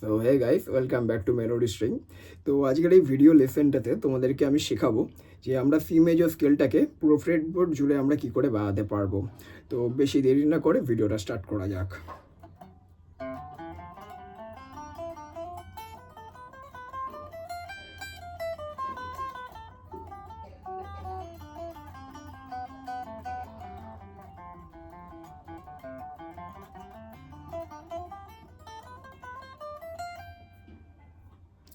So hey guys, welcome back to melody string. তো আজকের এই ভিডিও লেসেনটাতে তোমাদেরকে আমি শেখাবো যে আমরা সি মেজর স্কেলটাকে পুরো ফ্রেটবোর্ড জুড়ে আমরা কি করে বাজাতে পারবো। তো বেশি দেরি না করে ভিডিওটা স্টার্ট করা যাক।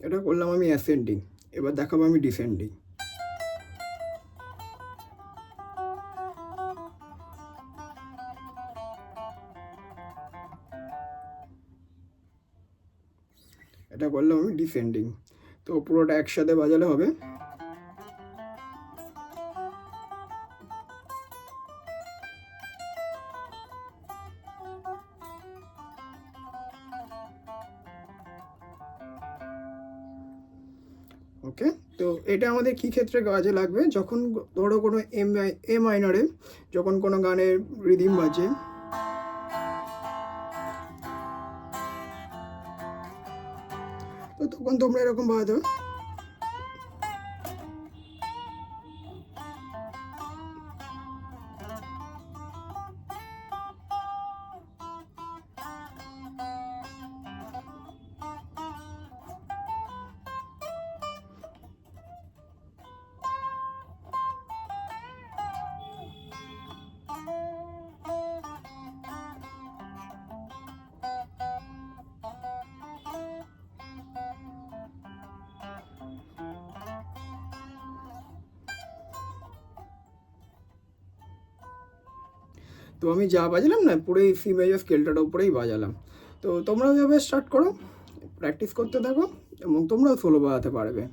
এটা করলাম আমি অ্যাসেন্ডিং, এবার দেখাবো আমি ডিসেন্ডিং। এটা করলাম আমি ডিসেন্ডিং। তো পুরোটা একসাথে বাজালে হবে। ওকে, তো এটা আমাদের কী ক্ষেত্রে কাজে লাগবে? যখন ধরো কোনো এ মাইনরে যখন কোনো গানের রিদিম বাজে, তো তখন তোমরা এরকম বাজাতে হবে। তো আমি যা বাজালাম না, পুরোই সি মেজর স্কেলটার উপরেই বাজালাম। তো তোমরাও এভাবে স্টার্ট করো, প্র্যাকটিস করতে থাকো এবং তোমরাও সোলো বাজাতে পারবে।